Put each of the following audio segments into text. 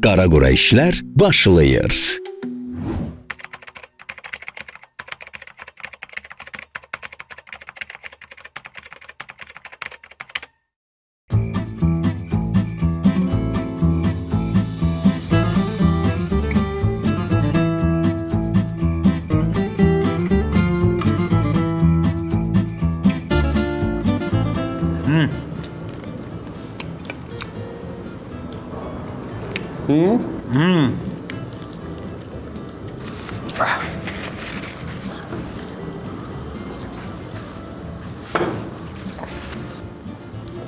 Qaraqura işlər başlayır.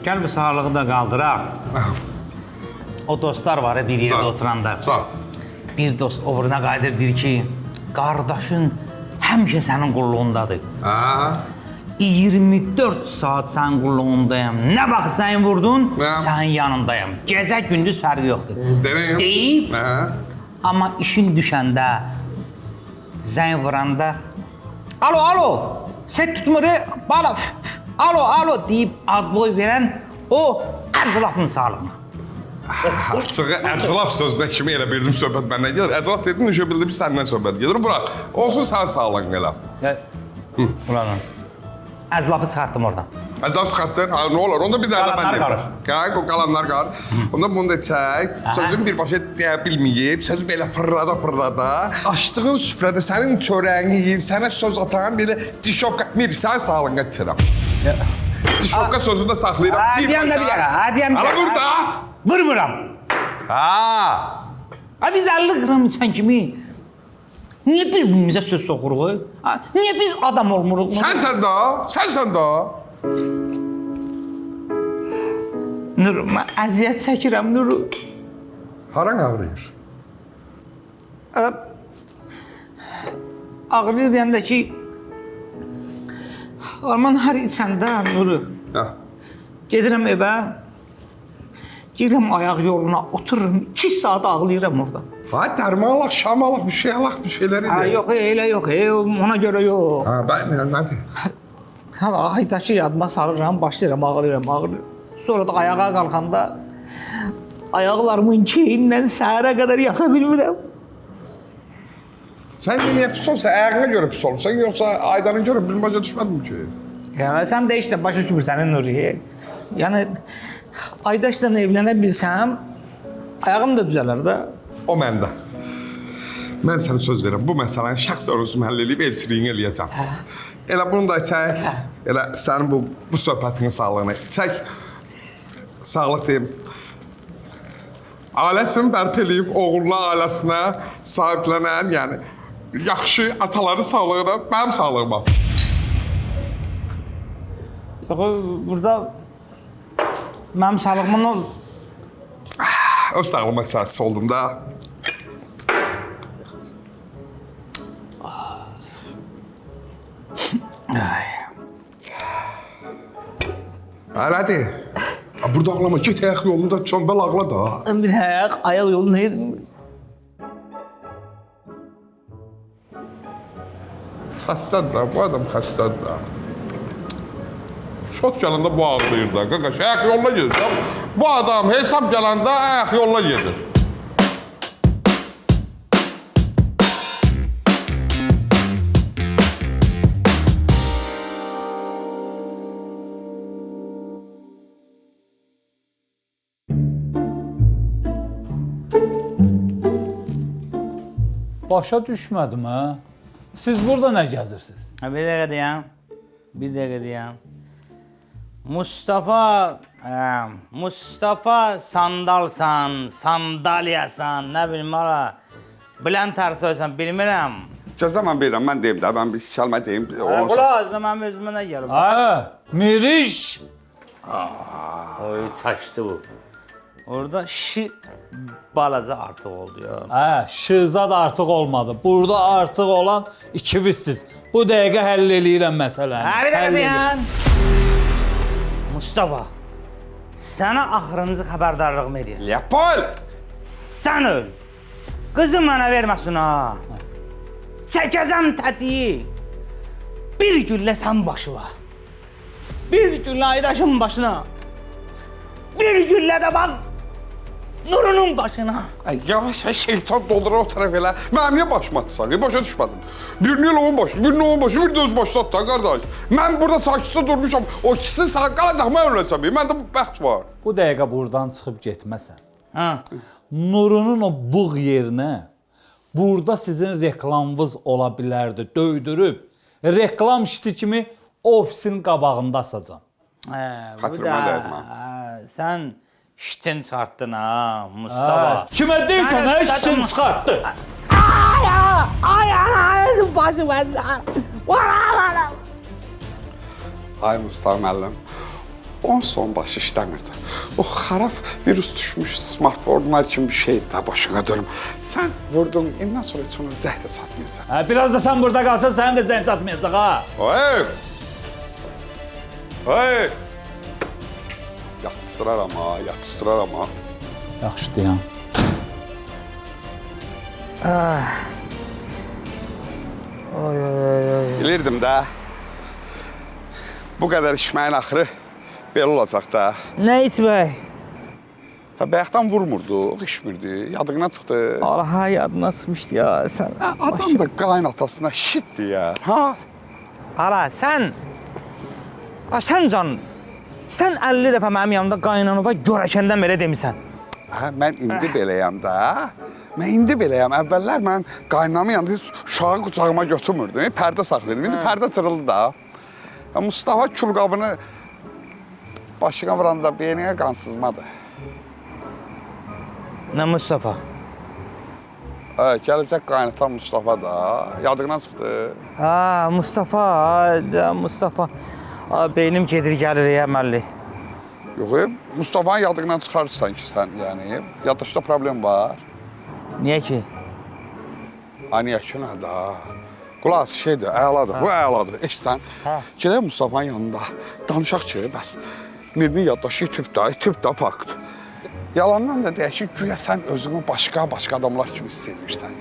Gel bu sağlığı da kaldıraq. O dostlar var ya bir yerde oturanda. Sağ ol. Bir dost oburuna qayıdır deyir ki, qardaşın həmişə sənin qulluğundadır. Ha. 24 saat sənin qulluğundayım. Nə vaxt sən vurdun, Ha. sənin yanındayım. Gecə gündüz fərqi yoxdur. Deneyim. Deyib, Ha. amma işin düşəndə, zəng vuranda, alo, set tutmur, bala, alo deyib ad boy verən o ərzlafın sağlığına. Açığı əclaf sözünə kimi elə bildim söhbət məndən gedir. Əclaf dedin, düşə bildim ki, səndən söhbət gedir. Bırak, olsun sən sağlığın elə. Ulan, əzlafı çıxartdım oradan. Əclaf çıxartdın, ha, nə olur? Onda bir dənə Qalanlar mən deyim. qalır. Qalan, o qalanlar qalır. Onda bunu da çək. Sözün birbaşa deyə bilməyib, sözü belə fırlada. Açdığın süfrədə sənin çörəyini yeyib, sənə söz atan belə dişovka. Mir, sən sağlığına içirəm. Dişovka sözünü də saxlayıram. Deyəm də bir dəqiqə, deyəm də. Ala vur da. Vurmuram. Ha. Biz 50 qram içən kimi niyə bir-birimizə söz soxuruq? Niyə biz adam olmuruq? Sənsən də. Nur, mən əziyyət çəkirəm, Nur. Haran ağrıyır? Ağrıyır deyəndə ki, Arman hər içəndə, Nuru, Hə. gedirəm evə, gedirəm ayaq yoluna, otururum, 2 saat ağlayıram orada. Ha, dərman alaq, şam alaq, bir şeyləri Ha, de. yox, elə yox, ona görə yox. Ha, ben nədir? Hala aydaşı yadıma sarıram, başlayıram, ağlayıram. Sonra da ayağa qalxanda ayaqlarımın keyindən səhərə qədər yata bilmirəm. Sən de niyə pis olsa, ayağına görə pis olursan, yoxsa aydanın görə bilməcə düşmədim ki? Yəni, sən də işte başa düşmürsən, Nuri. Yəni, aydaşla evlənə bilsəm, ayağım da düzələr də. O məndə. Mən sənə söz verirəm, bu məsələni şəxs arzumu həll edib elçiliyini eləyəcəm. Elə bunu da çək, elə sənin bu söhbətinin sağlığına çək. Sağlıq deyim. Ailəsini bərpa eləyib, oğluna, ailəsinə sahiblənən, yəni yaxşı ataların sağlığına, mənim sağlığıma. Yox, burada mənim sağlığıma nə olur? Öz sağlığıma çarəsiz oldum da. Elədir. Burada ağlama, get ayaq yolunda çömbəl ağla da. Bir ayaq yoluna yedim. Xəstədir da, bu adam xəstədir da. Şot gələndə bu ağlayır da, qaqaş, ayaq yoluna gedir. Bu adam hesab gələndə ayaq yoluna gedir. Başa düşmədim, hə? Siz burada nə gəzirsiniz? Bir dəqiqə deyəm. Mustafa sandalsan, sandalyasan, nə bilim ala. Bilən tərsoysan, bilmirəm. Cəzəmən verirəm, mən deyim də, mən bir kəlmə deyim. Qulaq, mənim özümə nə gəlib? Miriş! Oy, çaşdı bu. Orada şi balaca artıq oldu ya. Şızad artıq olmadı. Burada artıq olan ikivizsiz. Bu dəqiqə həll eləyirəm məsələni. Bir dəqiqə deyən. Mustafa, sənə axırıncı xəbərdarlığımı edir. Lepol! Sən öl. Qızı mənə verməsin ha. Çəkəcəm tətiyi. Bir güllə sən başıma. Bir güllə Aydaşın başına. Bir güllə də bax Nurunun başına. Ay, yavaş yavaş şeytan doldurur o tərəf elə. Mənim niyə başıma atsan? Başa düşmədim. Birini elə onun başı, birini onun başı, bir də öz başına at da, qardaş. Mən burada sakitcə durmuşam. O ikisi sağ qalacaq, mən öləcəm. Məndə bu bəxt var. Bu dəqiqə buradan çıxıb getməsən. Ha. Nurunun o bığ yerinə burada sizin reklamınız ola bilərdi. Döydürüb reklam işi kimi ofisin qabağında asacam. Xatirimə dəydi mən. Sən işten çıxartdın ha Mustafa. Kimə deyirsən, nə işin çıxartdı? Ay, başım valla. Ay Mustafa müəllim, onun son başı işləmirdi. O xarab virus düşmüş smartfonlar kimi bir şeydi də başına dönüm. Sən vurdun, indən sonra heç onu zəh də satmayacaq. Biraz da sən burada qalsan, sənin də zəng satmayacaq ha. Hey! Hey! Yatıstıraram ha, yatıstıraram ha. Yaxşı deyəm. Bilirdim də. Bu qədər içməyin axırı belə olacaq da. Ne içmək? Bayaqdan vurmurdu, içmirdi, yadığına çıxdı. Allah yadına sımışdı ya sen. Adam da qaynatasına şit deyər, ha? Hala sen. Sen can. Sen 50 dəfə mənim yanımda qaynanova görəkəndən belə demisən. Hə, mən indi beləyəm də. Mən indi beləyəm. Əvvəllər mən qaynanamın yanında heç uşağı qucağıma götürmürdüm. Pərdə saxlayırdım. İndi pərdə çırıldı da. Ya, Mustafa külqabını başına vuranda beyninə qan sızmadı. Nə Mustafa? Hə, gələcək qaynatan Mustafa da yadığına çıxdı. Ha Mustafa, ha Mustafa. Beynim gedir gəlir ya əməlli. Yox, Mustafa'nın yadığından çıxarırsan ki sən, yəni. Yaddaşda problem var. Niyə ki? Niyə ki, nədir ha? Qulaq şeydir, əladır, bu əladır. Eşsən, gedək Mustafa'nın yanında danışaq ki, bəs Mirinin yaddaşı itib da fakt. Yalandan da deyək ki, güya sən özünü başqa adamlar kimi hiss edirsən.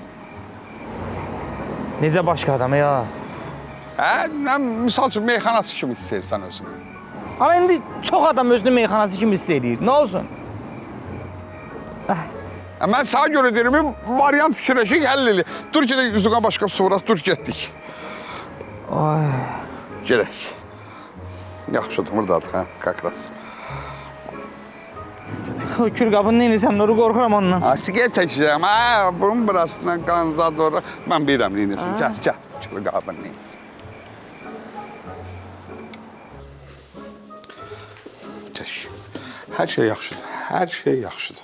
Necə başqa adam ya? Hə, misal üçün meyxanası kimi hiss edirsən özünü. Ama indi çox adam özünü meyxanası kimi hiss edir. Nə olsun? Mən sana görə deyirəm, variant fikirləşik, həll elə. Dur gedək üzünə başqa surat, dur getdik. Ay. Gedək. Yaxşıdır, buradadır, hə, kakras. O külqabını neynirsən, Nuru qorxuram ondan. Siqet çəkəcəm, hə, bunun burasından qanıza doğru. Mən bilirəm neynəsin, gəl, külqabını neynəsin. Çək. Hər şey yaxşıdır, hər şey yaxşıdır.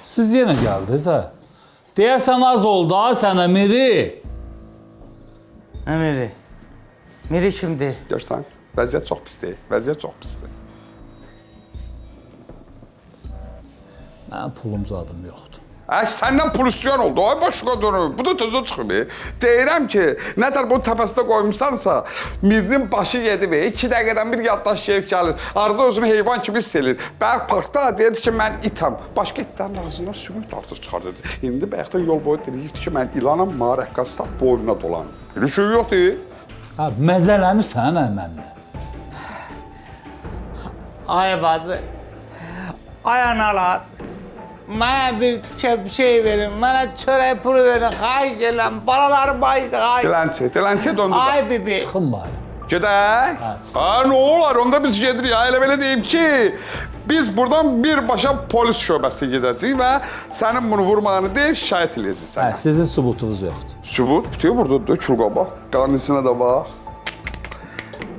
Siz yenə gəldiniz ha. Deyəsən az oldu ha sənə Miri. Nə Miri? Miri kimdir? Görsən, vəziyyət çox pisdir, vəziyyət çox pisdir. Mənim pulum zadım yoxdur. Səndən pul istəyən oldu, ay başqa dönüb. Bu da tözə çıxıb. Deyirəm ki, nətər bunu təpəsində qoymuşsansa, Mirinin başı gedib, 2 dəqiqədən bir yaddaş keyif gəlir. Arada özünü heyvan kimi hiss edir. Bəyək parkda deyirdi ki, mən itəm. Başqa itlərin ağzından sümük dartır çıxarırdı. İndi bəyəkdən yol boyu deyirdi ki, mən ilanam, marəqqasda boynuna dolanım. Bir şey yoxdur. Ha, məzələnirsən mənlə. Ay bacı. Ay analar. Mənə bir tikə bir şey verin, mənə çörək pulu verin, xahiş edirəm, balalarım bayıdır, xahiş. Dilənsi döndü da. Ay bibi. Çıxın bari. Gedək. Ha, nə olar, onda biz gedirik ya. Elə belə deyim ki, biz buradan birbaşa polis şöbəsinə gedəcəyik və sənin bunu vurmağını deyil, şikayət edəcəyik sənə. Sizin sübutunuz yoxdur. Sübut, bitiyor burada, külqaba. Qanın içinə də bax.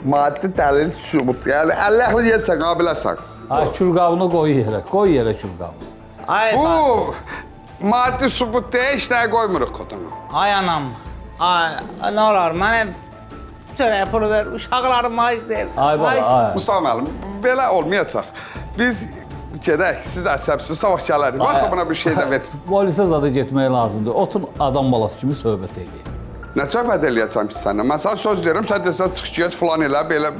Maddi dəlil sübut. Yəni, əlləxli yetsən, qabiləsən. Ay, külqabını qoy yerə külqabını. Ay Bu maddi sübut deyə heç nəyə qoymuruq kodunu. Ay anam. Ay, nə olar, mənə çörək pulu ver, uşaqlarım maaş deyil. Ay bala, ay. Mustafa müəllim, belə olmayacaq. Biz gedək, siz də əsəbsiz, sabah gələrik. Varsa buna bir şey də ver. Polisə zada getmək lazımdır. Otun adam balası kimi söhbət edin. Nə söhbət eləyəcəm ki səndən? Mən sana söz deyirəm, sən desən çıx geç falan elə, belə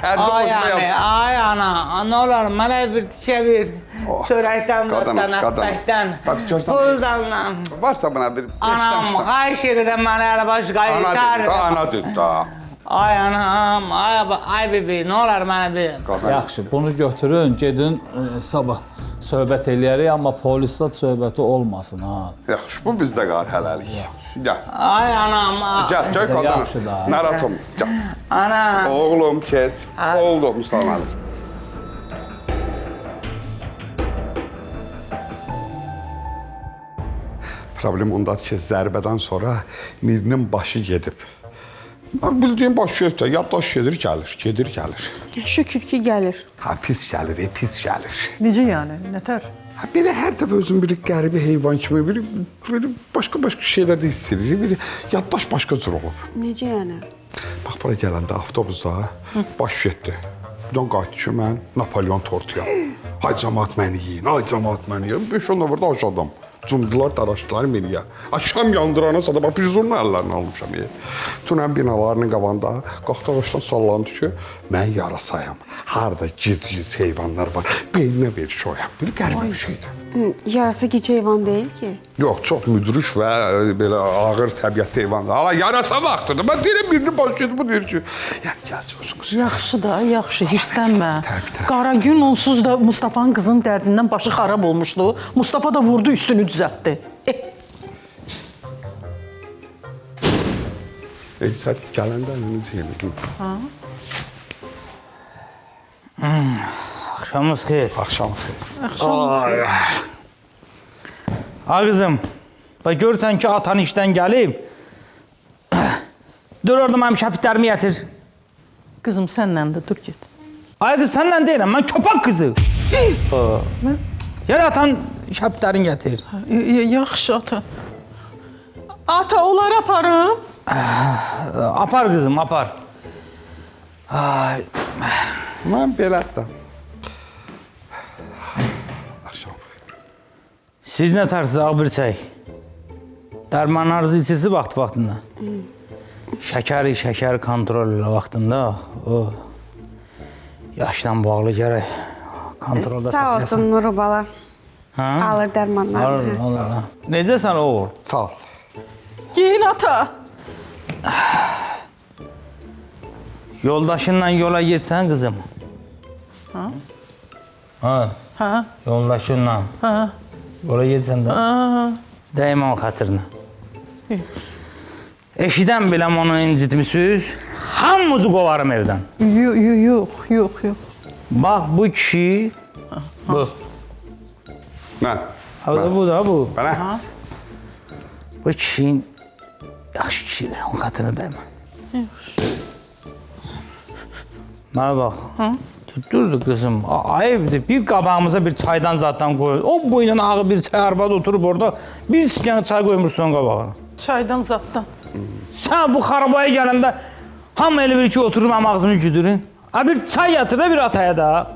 tərzi hoşuma yapsın. Ay ana, nə olar, mənə bir tikə bir çörəkdən, dörtdən, ətbəkdən, puldan. Varsa buna bir Anam, xahiş edirəm mənə elə baş qayıtar. Ana dedi da. Ay anam, ay bibi, nə olar mənə bir... Yaxşı, bunu götürün, gedin sabah söhbət eləyərik, amma polislə söhbəti olmasın ha. Yaxşı, bu bizdə qal hələlik. Gəl. Ay anam. Gəl, gəl qadına. Yaxşı da. Narahat olma, gəl. Ana. Oğlum, keç. Oldu, Mustafa müəllim. Problem ondadır ki, zərbədən sonra Mirinin başı gedib. Bildiğin baş gedib, yaddaş gedir, gəlir. Şükür ki gəlir. Ha, pis gəlir, pis gəlir. Necə yəni? Nətər? Ha, biri hər dəfə özün bir qəribə heyvan kimi, biri başqa şeylər də hiss edir, biri yaddaş başqa cür olub. Necə yəni? Bax, bura gələndə avtobusda baş getdi. Buradan qayıtdı ki, mən Napolyon tortuyam. Ay cəmaat məni yiyin, ay cəmaat məni yiyin. 5-10 növrdə aşağıdan. Cumdular, daraşdılar meniyə. Şam yandırana sada, bax, pizurunu əllərini almışam. Tünən binalarının qabanda qalxdı ağaçdan sallandı ki, mən yarasayam. Harada giz-giz heyvanlar var, beyninə ver şoyam. Bir qəribə bir şeydir. Yarasa gic heyvan deyil ki. Yox, çox müdrük və belə ağır təbiətli heyvandır. Hala yarasa vaxtıdır. Mən deyirəm, birini baş gedib, bu deyir ki, yəni gəlsin özünüz. Yaxşı da, yaxşı, hirslənmə. Təbii. Qara gün onsuz da Mustafa'nın qızın dərdindən başı xarab olmuşdu. Mustafa da vurdu, üstünü düzəltdi. Sən gələndə önünüzü yemin. Akşamınız xeyir. Axşam xeyir. Ay qızım, bax görürsən ki, atan işdən gəlib. Dur orada mənim şəpitlərimi gətir. Qızım sənlə də dur get. Ay qız, sənlə deyirəm, mən köpək qızı. Yer atan şəpitlərini gətir. Yaxşı ata. Ata, onları aparım. Apar qızım, apar. Ay, Mən belə də. Axşam xeyir. siz nə tarsınız, ağ bir çay? Dərmanlarınızı içirsiniz vaxtında. Şəkər kontrol vaxtında. O yaşdan bağlı gərək kontrolda Sağ olsun Nuru bala. Ha? Alır dərmanlarını. Alır. Necəsən oğul? Sağ ol. Giyin ata. Yoldaşınla yola getsən qızım. Ha? Ha? Yoldaşınla. Ha? Yola getsən də. Dəymə o xətrinə. Eşidən biləm onu incitmişsiniz. Hamımızı qovarım evdən. Yox. Bax bu kişi. Bu. Mən. Bu da bu. Bana. Bu kişinin yaxşı kişidir. Onun xətrinə dəymə. Mənə bax. Durdu qızım. Ayıbdır. Bir qabağımıza bir çaydan zaten qoyur. O boyundan ağı bir çay arvad oturub orada. Bir sikan çay qoymursun qabağına. Çaydan zatdan. Sən bu xarabaya gələndə hamı elə bir ki oturur mənim ağzımı güdürün. Bir çay yatır da bir ataya da.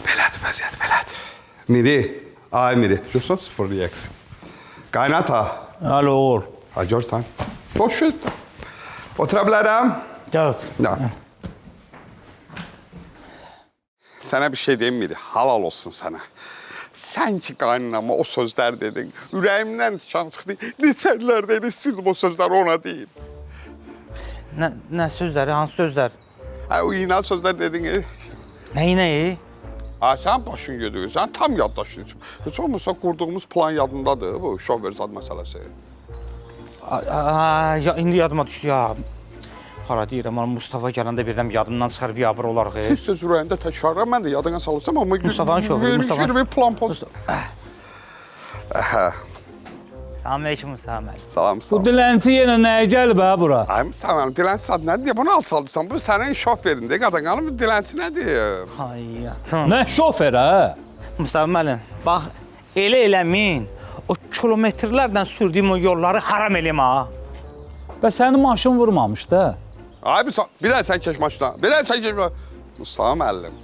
Belədir vəziyyət, belədir. Miri, ay Miri. Görsən sıfır reaksiyon. Qaynat ha. Alo oğul. Ha, görsən. Boş gözlə. Otura bilərəm. Gəl otur. Ya. Sənə bir şey deyim Miri, halal olsun sənə. Sən ki qaynanama o sözlər dedin, ürəyimdən tikan çıxdı. Neçələrdən istirdim o sözləri ona deyim. Nə sözləri, hansı sözlər? O inan sözlər dedin. Nəyi? Sən başın gedir, sən tam yaddaşın. Heç olmasa qurduğumuz plan yadındadır bu şofer zad məsələsi. İndi yadıma düşdü ya. Hara deyirəm, Mustafa gələndə birdən yadımdan çıxar bir abır olarıq. Söz ürəyində təkrarla, mən də yadına salırsam, amma... Mustafa'nın şoförü, Mustafa'nın... Bir plan poz. Salamünaleyküm, Mustafa müəllim. Salam, Bu salam. dilənçi yenə nəyə gəlib ha bura? Ay, salam, dilənçi sad nədir? Bunu alçaldısan, bu sənin şoferində, qadınqanın dilənçi nədir? Hayatım. Nə şofer ha? Mustafa müəllim, bax, elə eləmin. O kilometrlərlə sürdüyüm o yolları haram eləyim ha. Və səni maşın vurmamış da. Ay, bir də sən keç maşına, bir də sən keç maşına. Mustafa müəllim,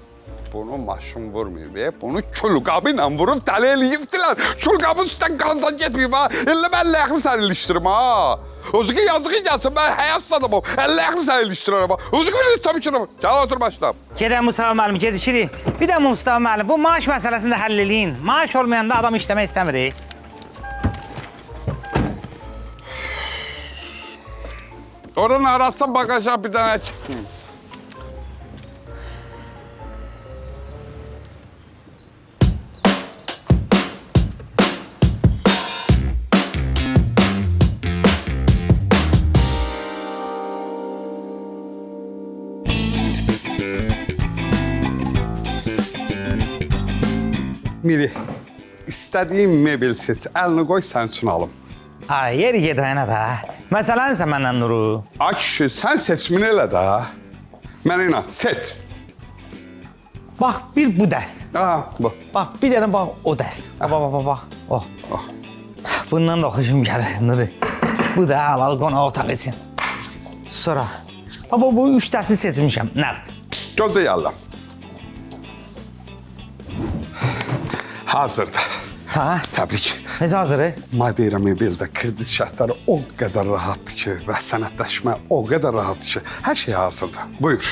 bunu maşın vurmayıb, bunu külqabı ilə vurub dəli eləyibdilər. Külqabın üstdən qandan getməyib ha. Elə mən əlləxini sən ilişdirim ha. Özü ki yazığı gəlsin, mən həyat adamım. Əlləxini sən ilişdirirəm ha. Özü ki bilir tabii ki. Gəl otur başına. Gedək Mustafa müəllim, gedişirik. Bir də Mustafa müəllim, bu maaş məsələsini də həll eləyin. Maaş olmayanda adam işləmək istəmirik. Oradan aratsan bagaja bir dənə... Miri, istədiyin mebel seç, əlini qoy, sən üçün alım. Ay, yeri gedəyənə də. Məsələn sən məndən Nuru. Ay kişi, sən seçimini elə də. Mənə inan, seç. Bax, bir bu dəst. Aha, bu. Bax, bir dənə bax o dəst. Bax. Oh. Bundan da xoşum gəlir Nuru. Bu da halal qonaq otaq için. Sonra. Baba, bu 3 dəsti seçmişəm, nəqd. Gözlə yallam. Hazırdır. Ha? Təbrik. Necə hazırı? Madeira mebeldə kredit şərtləri o qədər rahatdır ki və sənədləşmə o qədər rahatdır ki, hər şey hazırdır. Buyur.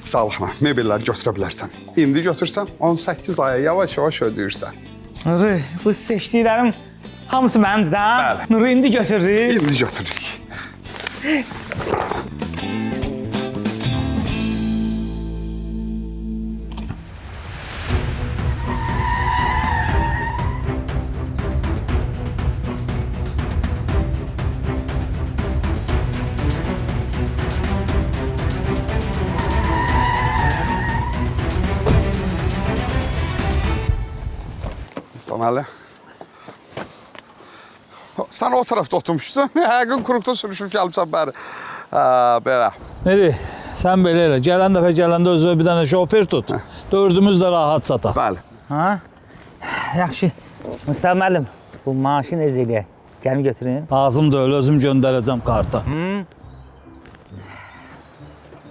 Sağlıqla, mebelləri götürə bilərsən. İndi götürsən, 18 aya yavaş-yavaş ödəyirsən. Nuru, bu seçdiklərim hamısı mənimdir də. Bəli. Nuru, indi götürürük. İndi götürürük. Saməli. Sən o tərəfdə oturmuşdun. Həqiqin kurukda sürüşüb gəlmişsən bəri. Belə. Meri, sən belə elə. Gələn dəfə gələndə özünə bir dənə şofer tut. Dördümüz də rahat sataq. Bəli. Ha? Yaxşı. Mustafa müəllim, bu maaşı necə eləyək? Gəlin götürün. Lazım deyil, özüm göndərəcəm karta.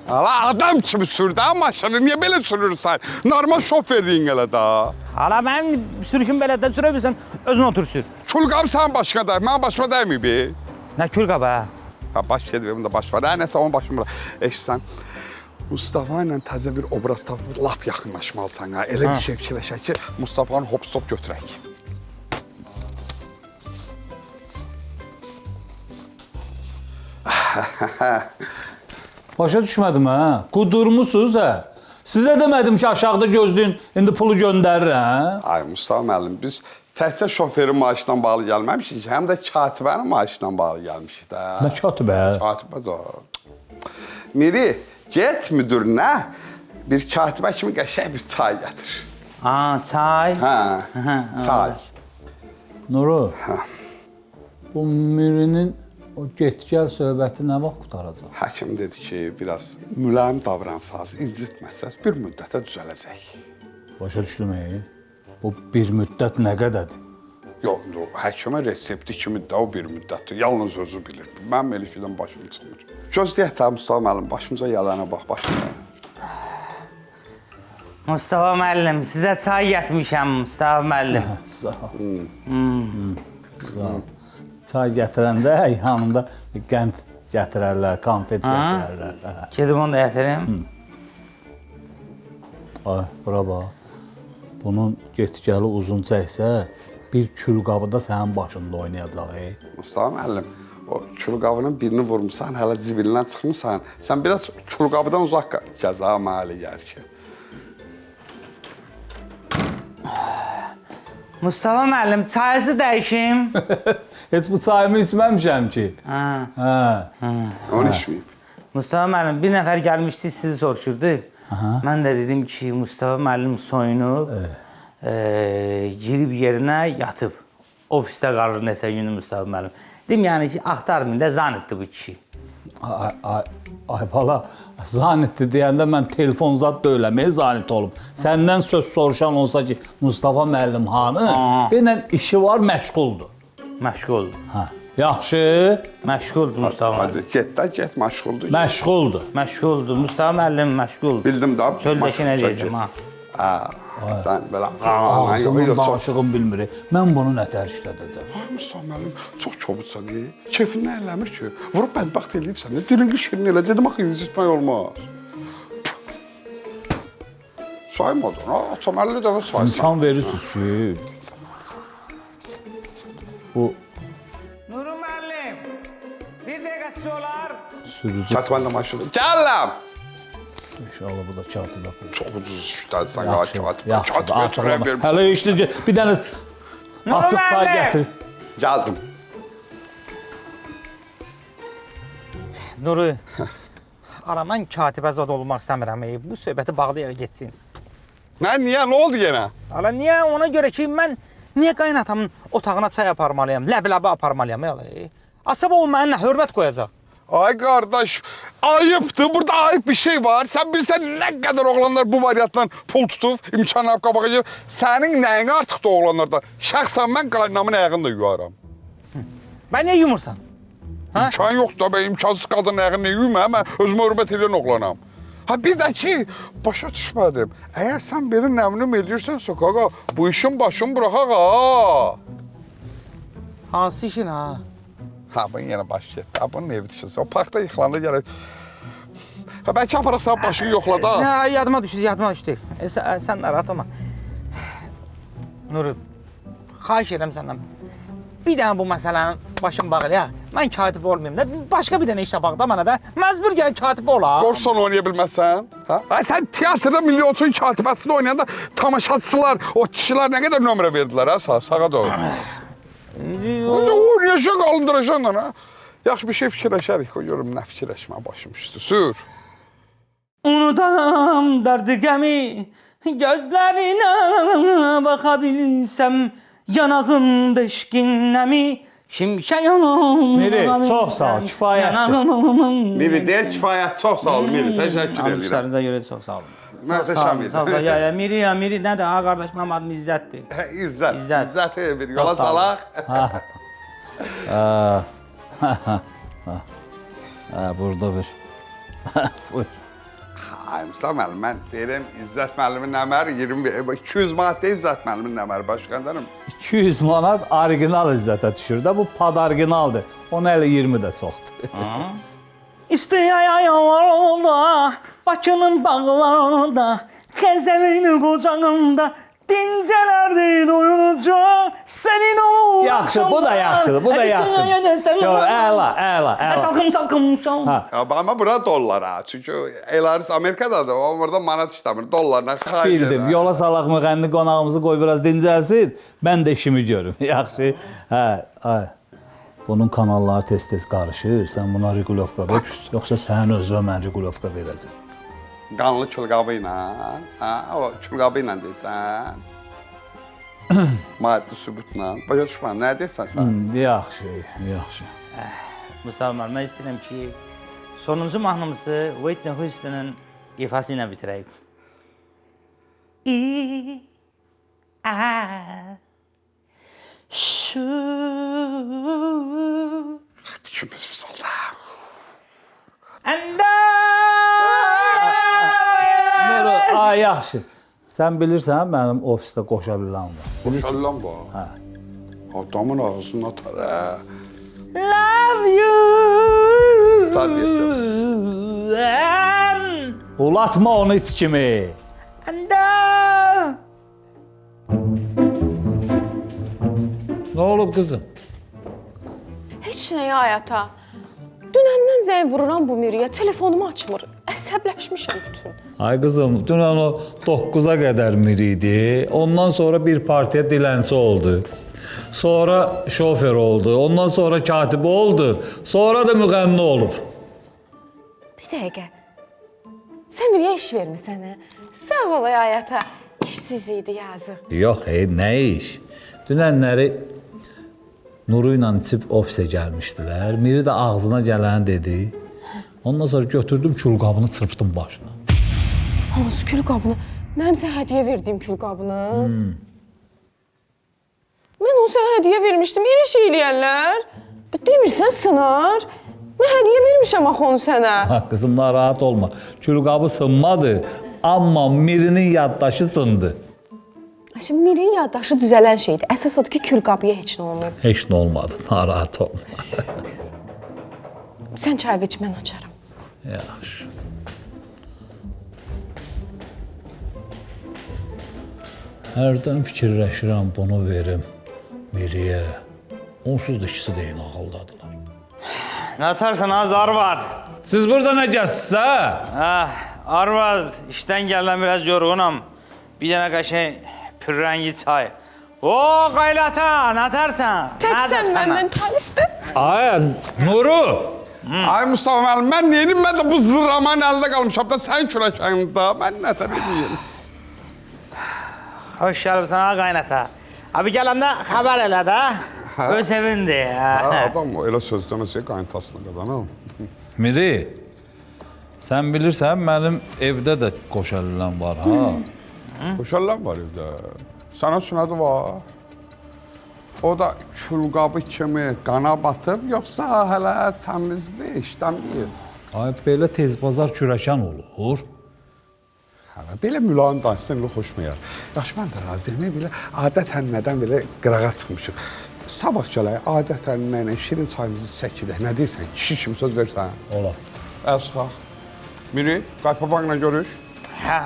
Ala adam kimi sür də maşını. Niyə belə sürürsən? Normal şoferliyin elə də. Hala mənim sürüşüm belədə sürə bilsən, özün otur sür. Külqab sən başqa da, mən başıma dəyməyib. Nə kül qaba? Ha, baş gedib, də baş var. Hə, nəsə onun başımda. Eşsən, Mustafa ilə təzə bir obraz tapıb lap yaxınlaşmalısan. Ha. Elə bir şey fikirləşək ki, Mustafa'nı hop-stop götürək. Başa düşmədim, hə? Qudurmusunuz, hə? Sizə demədim ki, aşağıda gözləyin, indi pulu göndərir, hə? Ay Mustafa müəllim, biz təkcə şoferin maaşla bağlı gəlməmişik, həm də katibənin maaşla bağlı gəlmişik də. Nə katibə? Katibə də. Miri, get müdürünə bir katibə kimi qəşəng bir çay gətir. Çay. Hə, çay. Nuru, bu Mirinin o get-gəl söhbəti nə vaxt qutaracaq? Həkim dedi ki, biraz mülayim davransaz, incitməsəz bir müddətə düzələcək. Başa düşdüm, bu bir müddət nə qədərdir? Yox, həkimə resepti kimi də o bir müddətdir. Yalnız özü bilir. Mənim elə şeydən başım çıxmır. Gözləyək də Mustafa müəllim, başımıza gələnə bax, başına. Mustafa müəllim, sizə çay gətirmişəm Mustafa müəllim. Sağ ol. Sağ ol. Çay gətirəndə yanında qənd gətirərlər, konfet gətirərlər. Gedib onu da gətirim. Ay, bura bax. Bunun get-gəli uzun çəksə, bir külqabı da sənin başında oynayacaq. Mustafa müəllim, o külqabının birini vurmuşsan, hələ zibilindən çıxmısan. Sən biraz külqabıdan uzaq gəz, ha, mənə gəlir ki. Mustafa müəllim, çayınızı dəyişim. Heç bu çayımı içməmişəm ki. Onu içməyib. Mustafa müəllim, bir nəfər gəlmişdi, sizi soruşurdu. Mən də dedim ki, Mustafa müəllim soyunub, girib yerinə yatıb. Ofisdə qalır nəsə günü Mustafa müəllim. Dedim yəni ki, axtarmayın da zanitdir bu kişi. Ay bala, zanitdir deyəndə mən telefon zad da eləməyə zanit olum. Səndən söz soruşan olsa ki, Mustafa müəllim hanı, benlə işi var, məşğuldur. Məşğuldur. Yaxşı. Məşğuldur Mustafa müəllim. Hadi get də, get, məşğuldur. Məşğuldur. Məşğuldur. Mustafa müəllim məşğuldur. Bildim də. Çöldəki nə deyəcəm, ha? Sən belə... Ağzımın danışığım bilmir. Mən bunu nətər işlədəcəm? Mustafa müəllim çox kobudsan, kefindən eləmir ki. Vurub bədbəxt eləyib sən, dilini şirin elə, dedim axı incitmək olmaz. Saymadın, ha, təməlli dəfə saysan. İmkan verirsiniz ki. Bu Nuru müəllim, bir dəqiqəsi olar. sürücü. Katibəndə maşını. Gələm! İnşallah bu da kağıtıda. Çox ucuz işlədi sən katibə. Katibə çörək verim. Hələ işləyəcək. Bir dənə açıq çay gətir. Gəldim. Nuru, ara mən katibə zad olmaq istəmirəm. Bu söhbəti bağlayaq getsin. Niyə? Nə oldu yenə? Ala niyə? Ona görə ki, mən niyə qaynatamın otağına çay aparmalıyam, ləb-ləbi aparmalıyam? Asaba o mənə hörmət qoyacaq. Ay qardaş, ayıbdır. Burada ayıb bir şey var. Sən bilirsən nə qədər oğlanlar bu variantdan pul tutub, imkanlar qabağa. Sənin nəyin artıqdır oğlanlardan? Şəxsən mən qaynamın ayağını da yuvaram. Mən niyə yumursan? İmkan yoxdur da, mən imkansız qadının ayağını yuyum, mən özümə hörmət edən oğlanam. Ha bir də ki, başa düşmədim. Əgər sən beni nəmnum edirsənsə, qaqa, bu işin başını bıraxaq ha. Hansı işin ha? Ha, bunun yenə başı getdi. Ha, bunun evi düşürsə, o parkda yıxılanda gələk. Ha, bəlkə aparaq sən başını yoxla da. Yadıma düşdü. Sən narahat olma. Nuri, xahiş edirəm səndən. Bir dənə bu məsələnin başını bağlayaq. Mən katib olmayayım da, başqa bir dənə iş tapaq da mənə də. Məcbur gələk katib olaq. Korsan oynaya bilməzsən. Ha? Ay, sən teatrda milyonsun katibəsini oynayanda tamaşaçılar, o kişilər nə qədər nömrə verdilər ha, sağa doğru. Oynayacaq, alındıracaq lan ha. Yaxşı bir şey fikirləşərik, o görüm nə fikirləşmə başım üstü. Sür. Unudanam dərdi qəmi, gözlərinə baxabilsəm, yanağımda eşqin nəmi, şimşə yanım. Miri, çox sağ ol, kifayətdir. Miri deyir, kifayət, çox sağ olun Miri, təşəkkür edirəm. Almışlarınıza görə çox sağ olun. Möhtəşəm idi. Miri, nədir ha, qardaş, mənim adım İzzətdir. İzzəti bir yola salaq. Burada bir. Buyur. Ay Mustafa müəllim, mən deyirəm İzzət müəllimin nəməri 200 manat deyil İzzət müəllimin nəməri başqandarım. 200 manat orijinal İzzətə düşür də, bu padarginaldır. Onun elə 20 də çoxdur. İstəyayaylarda, Bakının bağlarında, Xəzəlin qocağında, dincələrdi doyunca, sənin olur. Yaxşı, bu da yaxşıdır, bu da yaxşıdır. Yox, əla. Salqım. Amma bura dollar ha, çünki Elaris Amerikadadır, orada manat işləmir, dollarla xayır. Bildim, yola salaq müğənni qonağımızı qoy biraz dincəlsin, mən də işimi görüm. Yaxşı, ay. Bunun kanalları tez-tez qarışır, sən buna regulovka ver, yoxsa sənin özünə mən regulovka verəcəm. Qanlı külqabı ilə, o külqabı ilə deyirsən, maddi sübutla, başa düşməm, nə deyirsən sən? Yaxşı. Mustafa müəllim, mən istəyirəm ki, sonuncu mahnımızı Whitney Houston'ın ifası ilə bitirəyik. Düşümüz bir salda. Ay, yaxşı. Sən bilirsən, mənim ofisdə qoşa bilən var. Qoşallan bu. Hə. Adamın ağzını atar, hə. Love you. Tabii. Ulatma onu it kimi. Nə olub qızım? Heç nəyə həyata. Dünəndən zəng vururam bu Miriyə, telefonumu açmır. Əsəbləşmişəm bütün. Ay qızım, dünən o 9-a qədər Miri idi. Ondan sonra bir partiya dilənçi oldu. Sonra şofer oldu. Ondan sonra katibi oldu. Sonra da müğənni olub. Bir dəqiqə. Sən Miriyə iş vermisən, hə? Sağ ol həyata. İşsiz idi, yazıq. Yox, nə iş? Dünənləri Nuru ilə içib ofisə gəlmişdilər. Miri də ağzına gələni dedi. Ondan sonra götürdüm külqabını, çırpdım başına. Hansı külqabını? Mənim sənə hədiyyə verdiyim külqabını. Mən onu sənə hədiyyə vermişdim, elə şey eləyərlər. Demirsən, sınar. Mən hədiyyə vermişəm axı onu sənə. Qızım, narahat olma. Külqabı sınmadı, amma Mirinin yaddaşı sındı. Şimdi Mirinin yaddaşı düzələn şeydir. Əsas odur ki, külqabıya heç nə olmayıb. Heç nə olmadı, narahat olma. Sən çay iç, mən açarım. Yaxşı. Hərdən fikirləşirəm, bunu verim Miriyə. Onsuz da ikisi də eyni ağıldadılar. Nə atarsan az arvad? Siz burada nə gəzsiz, hə? Arvad, işdən gələn biraz yorğunam. Bir dənə qəşəng pürrəngi çay. O, qaylata, nə atarsan? Təksən məndən çay istə. Ay, Nuru! Ay Mustafa müəllim, mən neyim? Mən də bu zırramanın əlində qalmışam da sən kürəkənində. Mən nətər edeyim? Hoş gəlibsən ha qaynata. Abi gələndə xəbər elə də. Öz evindi. Adam elə söz deməsə qaynatasına qadanam. Miri, sən bilirsən, mənim evdə də qoşəlilən var, ha? Qoşallan var evdə. Sana sünadı var. O da külqabı kimi qana batıb, yoxsa hələ təmizdir, işləmir. Ay, belə tez bazar kürəkən olur. Hələ belə mülayim danışsan elə xoşmayar. Yaxşı, mən də razıyam. Belə adətən nədən belə qırağa çıxmışıq. Sabah gələk, adətən mənə şirin çayımızı çəkidək. Nə deyirsən? Kişi kimi söz versən. Olar. Əsxaq. Miri, qaypabanla görüş. Hə.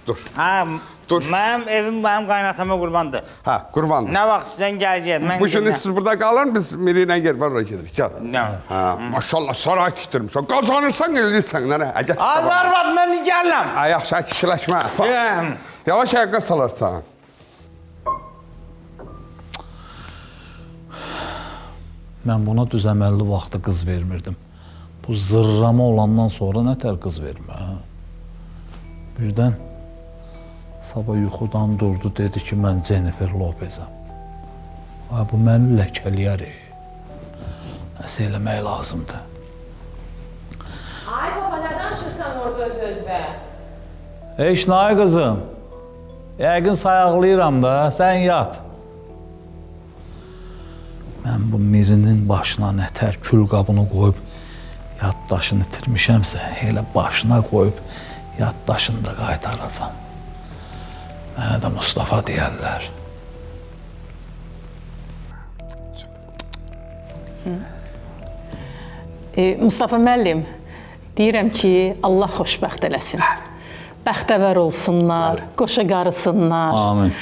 Dur. Ha, Dur. mənim evim mənim qaynatama qurbandır. Hə, qurbandır. Nə vaxt sən gələcəksən? Bu gün siz burada qalın, biz Miri ilə yer var, oraya gedirik. Gəl. Nə? Hə, maşallah saray tikdirmişsən. Qazanırsan, eləyirsən. Nənə, əgət. Azar var, mən gələm. Ay, yaxşı, kişiləşmə. Yavaş ayaqqa salarsan. Mən buna düz əməlli vaxtı qız vermirdim. Bu zırrama olandan sonra nətər qız vermə, hə? Birdən sabah yuxudan durdu, dedi ki, mən Jennifer Lopez'əm. Ay, bu məni ləkəliyər. Nəsə eləmək lazımdır. Ay baba, nə danışırsan orada öz-özbə? Ey Şinay qızım, yəqin sayaqlayıram da, sən yat. Mən bu Mirinin başına nətər külqabını qoyub yaddaşını itirmişəmsə, elə başına qoyub yaddaşını da qaytaracam. Mənə də Mustafa deyərlər. Mustafa müəllim, deyirəm ki, Allah xoşbəxt eləsin. Bəxtəvər olsunlar, qoşa qarısınlar. Amin.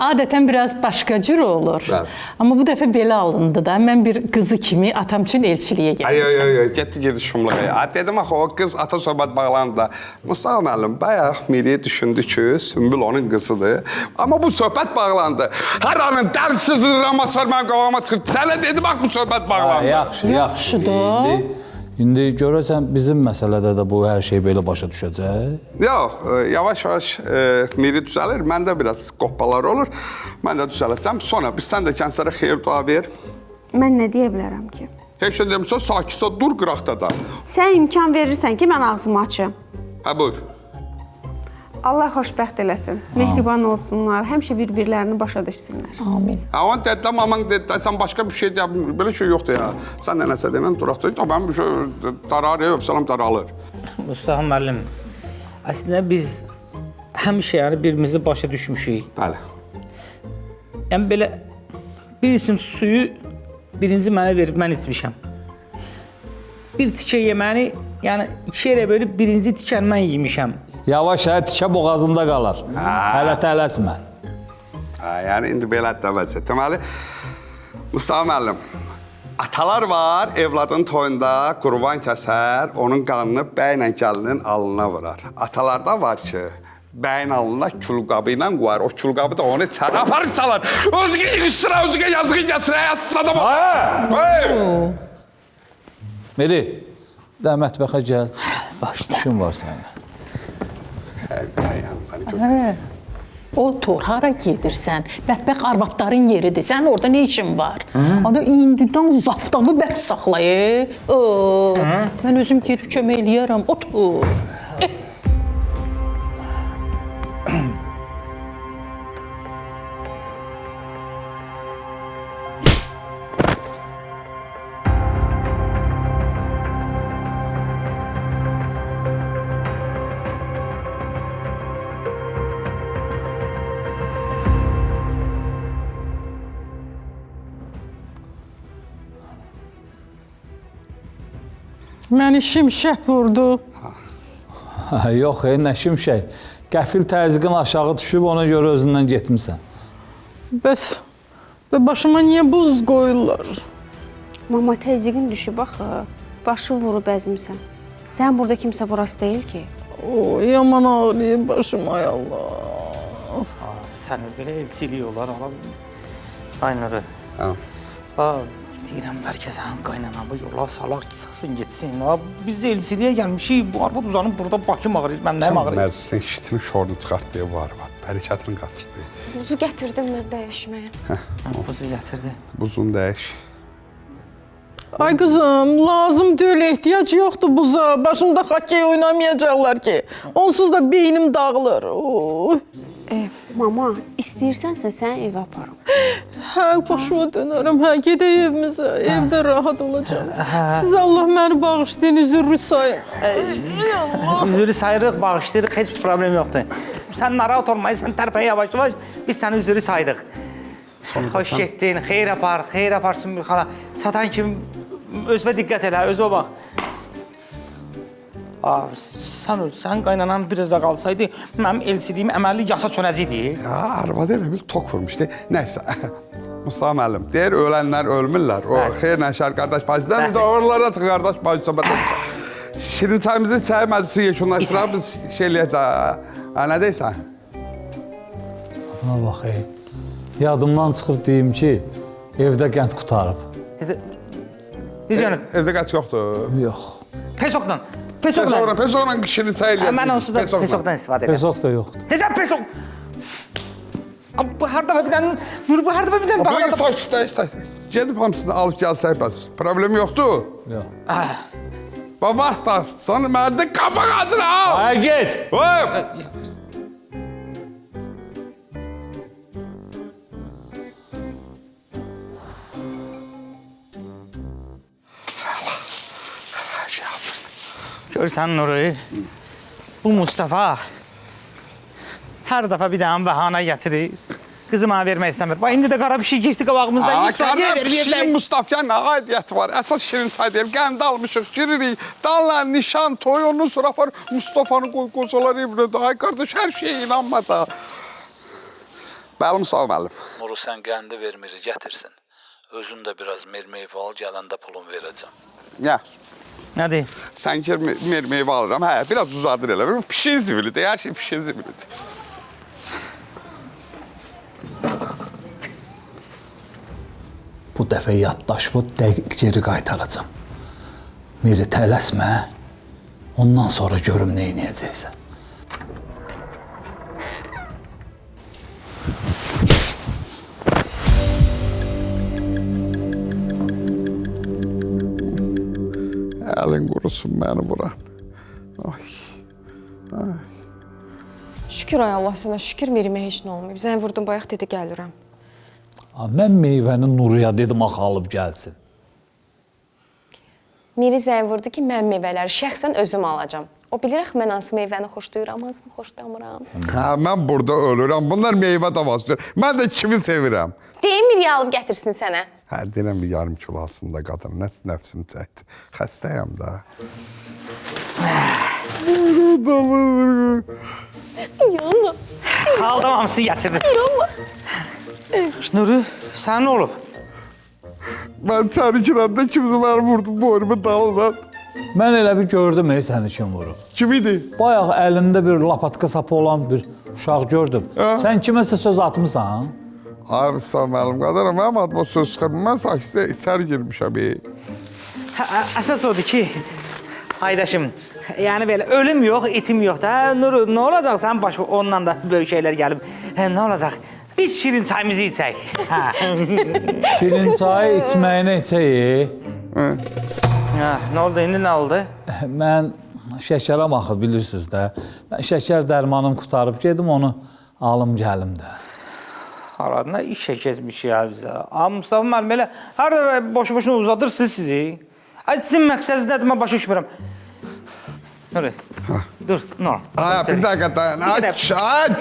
Adətən biraz başqa cür olur. Bəli. Amma bu dəfə belə alındı da. Mən bir qızı kimi atam üçün elçiliyə gəlmişəm. Ay, getdi girdi şumluğa. Dedim axı, o qız ata söhbət bağlandı. Mustafa müəllim, bayaq Miri düşündü ki, Sümbül onun qızıdır. Amma bu söhbət bağlandı. Hər anın dəlsiz ramas var, mən qavama çıxır. Sənə dedim, bax, bu söhbət bağlandı. Yaxşı da. İndi görəsən, bizim məsələdə də bu hər şey belə başa düşəcək. Yox, yavaş-yavaş Miri düzəlir. Məndə biraz qoppalar olur. Mən də düzələcəm. Sonra biz sən də kənslərə xeyir dua ver. Mən nə deyə bilərəm ki? Heç şey demişsə, sakitsə dur qıraqda da. Sən imkan verirsən ki, mən ağzımı açım. Hə, buyur. Allah xoşbəxt eləsin. Mehriban olsunlar, həmişə bir-birlərini başa düşsünlər. Amin. Hə, onun deddə, maman deddə, sən başqa bir şey deyə bilmir. Belə şey yoxdur ya. Sən də nəsə deyən duraqda. Mən bir şey darar, Öfsalam daralır. Mustafa müəllim, əslində biz həmişə yəni birimizi başa düşmüşük. Bəli. Yəni belə bir isim suyu birinci mənə verib mən içmişəm. Bir tikə yeməni, yəni iki yerə bölüb birinci tikəni mən yemişəm. Yavaş, tikə boğazında qalar. Hələ tələsmə. Hə, yəni indi belə dəvəcə. Deməli, Mustafa müəllim, atalar var, evladın toyunda qurban kəsər, onun qanını bəylə gəlinin alnına vurar. Atalarda var ki, bəyin alnına külqabı ilə qoyar, o külqabı da onu içəri aparır salar. Özgə yığışdıra, özgə yazığı gətirə, yazsız adama. Meri, də mətbəxə gəl. İşin var sənin. Otur, hara gedirsən? Mətbəx arvadların yeridir. Sənin orada nə işin var? Ada indidən zaftağı bək saxlay. Mən özüm gedib kömək eləyərəm. Otur. Məni şimşək vurdu. Yox, nə şimşək. Qəfil təzyiqin aşağı düşüb, ona görə özündən getmirsən. Bəs başıma niyə buz qoyurlar? Mama təzyiqin düşüb axı. Başı vurub əzmisən. Sən burada kimsə vurası deyil ki. Yaman ağrıyır başım, ay Allah. Səni belə elçilik olar, ala bilmir. Aynurı. Hə. Deyirəm, bəlkə sənin qaynanamı yola salaq çıxsın, getsin. Biz elçiliyə gəlmişik, bu arvad uzanıb burada başım ağrıyır, mənim nəyim ağrıyır. Məclisin işitini şorunu çıxart deyə bu arvad. Bərəkətini qaçırdı. Buzu gətirdim mən dəyişməyə. Buzu gətirdi. Buzun dəyiş. Ay qızım, lazım deyil, ehtiyac yoxdur buza. Başımda xokkey oynamayacaqlar ki. Onsuz da beynim dağılır. Oy. Mama, istəyirsənsə səni evə aparım. Hə, başıma dönərəm. Hə, gedək evimizə. Evdə rahat olacağam. Siz Allah məni bağışlayın, üzürlü sayın. Üzürü sayırıq, bağışlayırıq, heç bir problem yoxdur. Sən narahat olmayın, sən tərpən yavaş-yavaş, biz səni üzürü saydıq. Xoş getdin, xeyr apar Sümbül xala. Satan kimi özünə diqqət elə, özünə bax. Sən qaynanan bir özə qalsaydı, mənim elçiliyim əməlli yasa çönəcəkdi. Ya, arvadı elə bil tok vurmuşdu. Nəysə, Mustafa müəllim, deyir ölənlər ölmürlər. O xeyirlə şər qardaş bacıdan, biz oralara çıx qardaş bacı söhbətə çıx. Şirin çayımızı çay məclisi yekunlaşdıraq, biz şey eləyək də. Nə deyirsən? Buna bax, yadımdan çıxıb deyim ki, evdə qənd qutarıb. Necə? Evdə qaç yoxdur. Yox. Pesokla. Pesokla şirin çay eləyək. Mən onsuz da pesokdan istifadə edirəm. Pesok da yoxdur. Necə pesok? Bu hər dəfə bir dənə, Nuri, bu hər dəfə bir dənə Böyle bağlı. saçda gedib hamısını alıp gəlsək bəs. Problem yoxdur. Yox. Bax vaxt da, sana mərdə qaba qadır ha. Ay get. Oy! Hər şey hazırdır. Görsən Nuri, bu Mustafa hər dəfə bir dənə bəhanə gətirir. Qızı mənə vermək istəmir. Bax, indi də qara bir şey geçdi qabağımızda. Qara pişiyin Mustafa'ya nə aidiyyəti var? Əsas şirin çay deyil, qənd almışıq, giririk. Danlar, nişan, toy, ondan sonra apar Mustafa'nı qoy qozalar evinə. Ay qardaş, hər şeyə inanma da. Bəlim sağ müəllim. Nuru sən qəndi vermir, gətirsin. Özün də biraz mermeyvə al, gələndə pulun verəcəm. Ya, Nədir? sən ki meyvə alıram. Hə, biraz uzadır elə. Pişiyin zivilidir, hər şey pişiyin zivilidir. Bu dəfə yaddaşımı dəqiq geri qaytaracam. Miri tələsmə, ondan sonra görüm nə edəcəksən. Əlin qurusun məni vuran. Ay. Şükür ay Allah sənə, şükür Mirimə heç nə olmayıb. Zəng vurdum, bayaq dedi gəlirəm. Mən meyvəni Nuruya dedim, axı alıb gəlsin. Miri zəng vurdu ki, mən meyvələri şəxsən özüm alacam. O bilir axı mən hansı meyvəni xoşlayıram, hansını xoşlamıram. Hə, mən burada ölürəm. Bunlar meyvə davasıdır. Mən də kimi sevirəm. Deyim Miri alıb gətirsin sənə. Hə, deyirəm bir yarım kilo alsın da qadın. Nəfsim çəkdi. Xəstəyəm da. Yanma. Aldım hamısı gətirdim. Nuri, sən nə olub? Mən səni kiranda kimsə məni vurdu boynumu dalından. Mən elə bir gördüm, səni kim vurub. Kim idi? Bayaq əlində bir lapatka sapı olan bir uşaq gördüm. Sən kiməsə söz atmısan? Abi sağ müəllim qadarım, mənim adıma söz çıxarım. Mən sakitə içəri girmişəm. Əsas odur ki, Aydaşım, yəni belə ölüm yox, itim yox da. Nuri, nə olacaq sənin başına ondan da böyük şeylər gəlib. Nə olacaq? Biz şirin çayımızı içək. Şirin çayı içməyinə içək. Nə oldu, indi nə oldu? Mən şəkərəm axı, bilirsiniz də. Mən şəkər dərmanım qutarıb, gedim onu alım gəlim də. Aradına işə keçmiş ya bizə. Mustafa müəllim elə hər dəfə boşu-boşuna uzadırsınız sizi. Sizin məqsədiniz nədir, mən başa düşmürəm. Nuri, dur, nə olur? Bir dəqiqə dayan.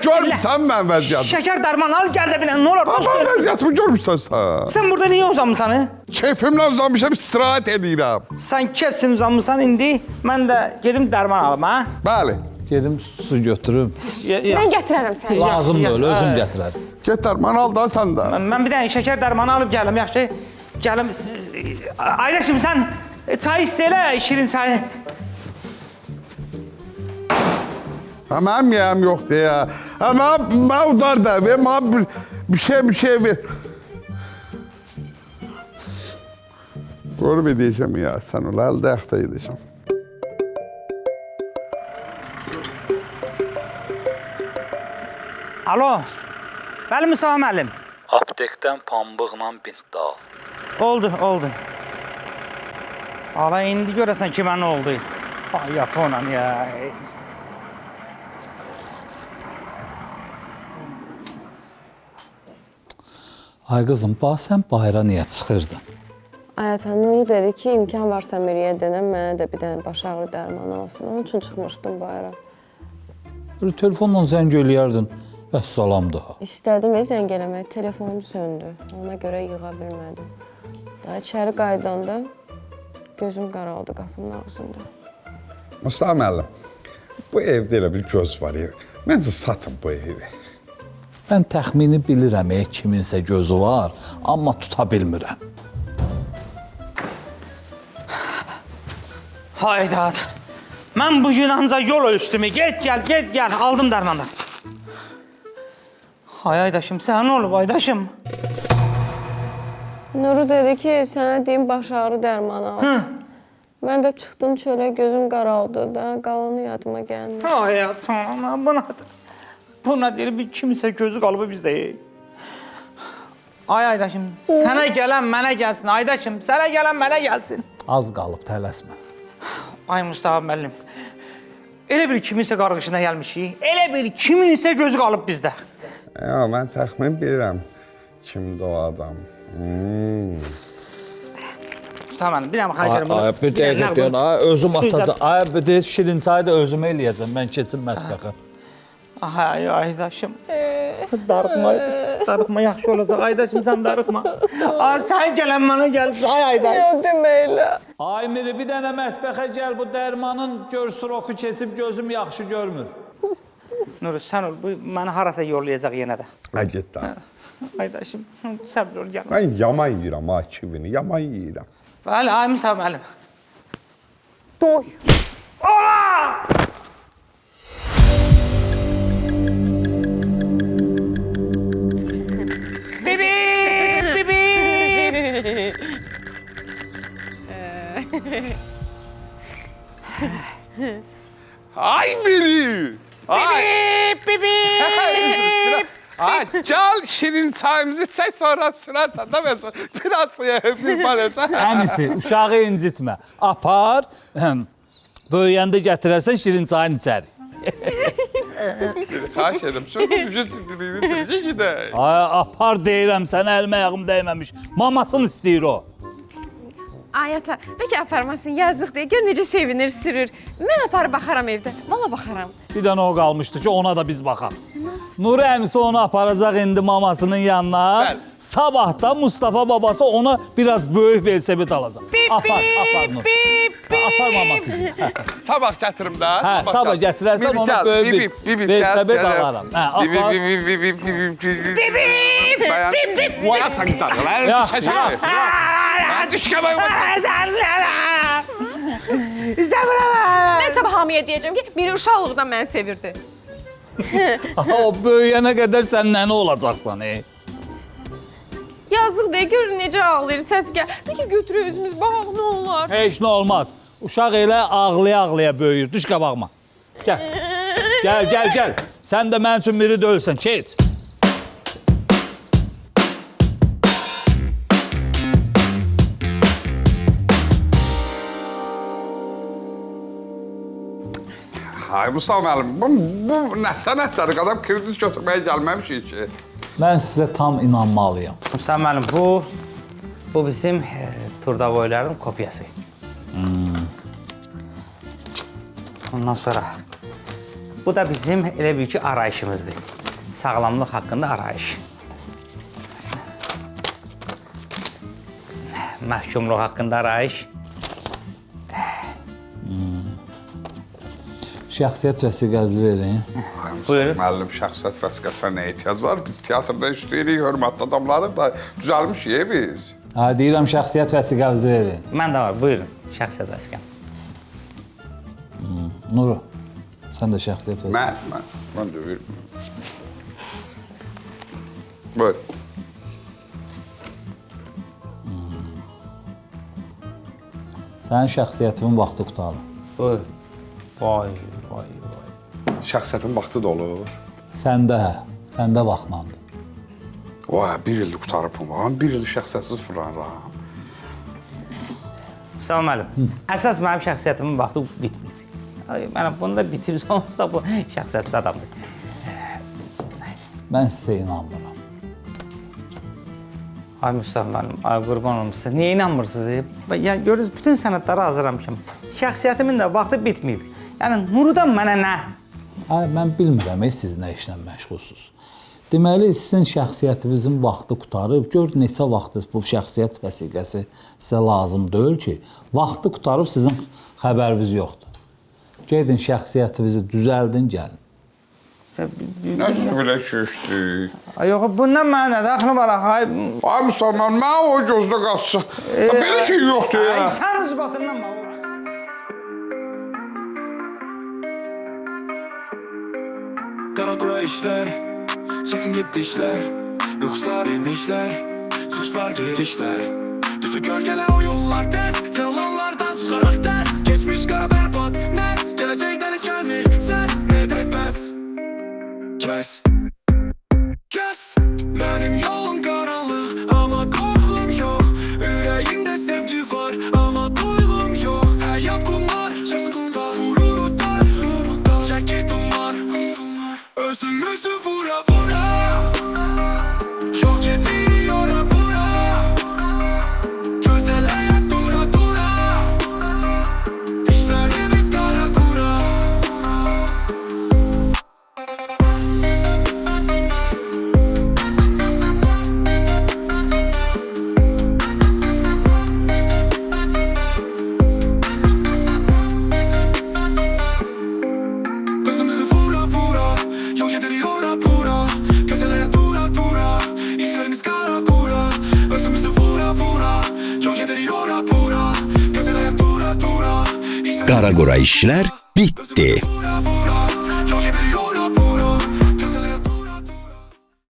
Görmüsən mən vəziyyatımı. Şəkər dərmanı al, gəl də bilən, nə olur? Mən vəziyyatımı görmüsən sən. Sən burada niyə uzanmışsan? Keyfimlə uzanmışam, istirahət edirəm. Sən kefsin uzanmışsan, indi mən də gedim dərman alım, ha? Bəli. Gedim su götürüm. Mən gətirərəm səni. Lazım deyil, özüm gətirərəm. Get dərman al da sən də. Mən bir dənə şəkər dərmanı alıb gəlim, yaxşı? Gəlim, Aydaşım, sən çay istəyələ, şirin çayı. Mənim yiyəm yoxdur ya. Mən udar da ver, mənə bir şey ver. Görüb edəcəm ya, sən ola əldə yaxda edəcəm. Alo. Bəli Mustafa müəllim. Aptekdən pambıqla bint al. Oldu. Ala indi görəsən kimə nə oldu? Ay yat ona ya. Ay qızım, bax sən bayıra niyə çıxırdın? Ayətən Nuru dedi ki, imkan varsa Miriyə denəm, mənə də bir dənə baş ağrı dərmanı alsın. Onun üçün çıxmışdım bayıra. Böyle telefonla zəng eləyərdin. Vəssalam daha. İstədim zəng eləmək, telefonum söndü. Ona görə yığa bilmədim. Daha içəri qaydanda gözüm qaraldı qapının ağzında. Mustafa müəllim, bu evdə elə bir göz var ya. Məncə satın bu evi. Mən təxmini bilirəm, kiminsə gözü var, amma tuta bilmirəm. Hayda. Mən bugün ancaq yol ölçdüm. Get gəl. Aldım dərmandan. Hay Aydaşım, sənə nə olub Aydaşım? Nuru dedi ki, sənə deyim baş ağrı dərmanı al. Mən də çıxdım çölə, gözüm qaraldı da, qalanı yadıma gəlmir. Hayatım, buna deyir bir kimsə gözü qalıbı bizdə. Ay Aydaşım, sənə gələn mənə gəlsin. Aydaşım, sənə gələn mənə gəlsin. Az qalıb, tələsmə. Ay Mustafa müəllim, elə bir kiminsə qarğışına gəlmişik, elə bir kiminsə gözü qalıb bizdə. Ya, mən təxmin bilirəm kimdir o adam. Mustafa müəllim, bir dənə xahiş edirəm. Ay, bir dəqiqə deyən, özüm atacaq. Ay, bir deyək, şirin çayı da özüm eləyəcəm, mən keçim mətbəxə. Ay Aydaşım, darıxma yaxşı olacaq. Aydaşım, sən darıxma. Sən gələn mənə gəlsin, ay Aydaş. Ya demə elə. Ay Miri, bir dənə mətbəxə gəl, bu dərmanın görsüroku keçib gözüm yaxşı görmür. Nuru, sən ol, bu məni harasa yollayacaq yenə də. Hə, get da. Aydaşım, səbr ol, gəlmə. Mən yaman yiyirəm ha kivini, yaman yiyirəm. Bəli, ay Mustafa müəllim. Doy. Ola! Ay biri! Ay! Ay, gel şirin çayımızı çək sonra sürərsən də mən sonra biraz suya bir baracaq. Əmisi, uşağı incitmə. Apar, böyüyəndə gətirərsən şirin çayını içəri. Xahiş edirəm, sözü dilini gidək. Ay, apar deyirəm, sənə əlimə ayağım dəyməmiş. Mamasını istəyir o. Ayətə, bəlkə aparmasın, yazıq deyə. Gör necə sevinir, sürür. Mən aparıb baxaram evdə. Valla baxaram. Bir dənə o qalmışdı ki, ona da biz baxaq. Nuri əmisi onu aparacaq indi mamasının yanına. Bəli. Sabah da Mustafa babası ona biraz böyük velosiped alacaq. Apar Nuri. Apar maması. Sabah gətirim də. Hə, sabah gətirərsən ona böyük bir velosiped alaram. Hə, apar. Vay ataqlar. Mən sabah hamiyə deyəcəm ki, biri uşaqlıqdan məni sevirdi. O böyüyənə qədər sən nəni olacaqsan, Yazıq deyə, gör necə ağlayır, səs gəl. Bəlkə götürü özümüz baxaq, nə olar? Heç nə olmaz. Uşaq elə ağlaya-ağlaya böyüyür. Düş qabağıma. Gəl. Gəl. Sən də mənim üçün biri dölsən. Keç. Ay Mustafa müəllim, bu nə sənətləri qadam kredit götürməyə gəlməmişik ki. Mən sizə tam inanmalıyam. Mustafa müəllim, bu bizim Turdavoyların kopyası. Ondan sonra bu da bizim elə bil ki arayışımızdır. Sağlamlıq haqqında arayış. Məhkumluq haqqında arayış. Şəxsiyyət vəsiqəsi verin. Buyurun. Müəllim, şəxsiyyət vəsiqəsinə nə ehtiyac var? Biz teatrda işləyirik, hörmətli adamlarıq da düzəlmişik biz. Hə, deyirəm şəxsiyyət vəsiqəsi verin. Mən də var, buyurun. Şəxsiyyət vəsiqəm. Nuru, sən də şəxsiyyət vəsiqəsi. Mən də verim. Buyur. Sənin şəxsiyyətimin vaxtı qurtarır. Vay, vay, vay, vay. Şəxsiyyətin vaxtı da olur. Səndə vaxtlandı. Vay, bir il qutarıb bu. Bir il şəxsiyyətsiz fırlanıram. Mustafa müəllim, əsas mənim şəxsiyyətimin vaxtı bitmir. Mənə bunda bitib, onsuz da bu şəxsiyyətsiz adamdır. Mən sizə inanmıram. Ay Mustafa müəllim, ay qurban olum sizə. Niyə inanmırsınız? Yəni görürsünüz, bütün sənədləri hazırlamışam. Şəxsiyyətimin də vaxtı bitməyib. Yəni Nurudan mənə nə? Ay, mən bilmirəm, siz nə işlə məşğulsuz. Deməli, sizin şəxsiyyətinizin vaxtı qurtarıb, gör neçə vaxtdır bu şəxsiyyət vəsiqəsi sizə lazım deyil ki, vaxtı qurtarıb sizin xəbəriniz yoxdur. Gedin şəxsiyyətinizi düzəldin, gəlin. Nəsə belə keçdik? Ay yox, bundan mənə nə dəxli var axı? Ay Müslüman, mən o gözdə qaçsın. Belə şey yoxdur ya. Ay sən rüzbatından mı? Karakura işler, çetin gitti işler, yokuşlar inişler, suçlar girişler. Düşük gölgeler o yollar ters, yalanlardan çıkarak ders. Geçmiş kara berbat, nes, gelecekten hiç gelmiyor ses. Ne değmez, kes, kes. Benim yolum karanlık ama korkum yok. Yüreğimde sevgi var ama duygum yok. Hayat kumar, şaşkınlar, vurur dar, ceketim var. Özümüzü vura vura, yok ediyor bura. Güzel hayat dura dura, işlerimiz kara kura. Özümüzü vura vura, yok ediyor bura. Güzel hayat dura dura, işlerimiz kara kura. Özümüzü vura vura, yok ediyor bura. Güzel hayat dura dura, işlerimiz Qaraqora işlər bitdi. vura vura.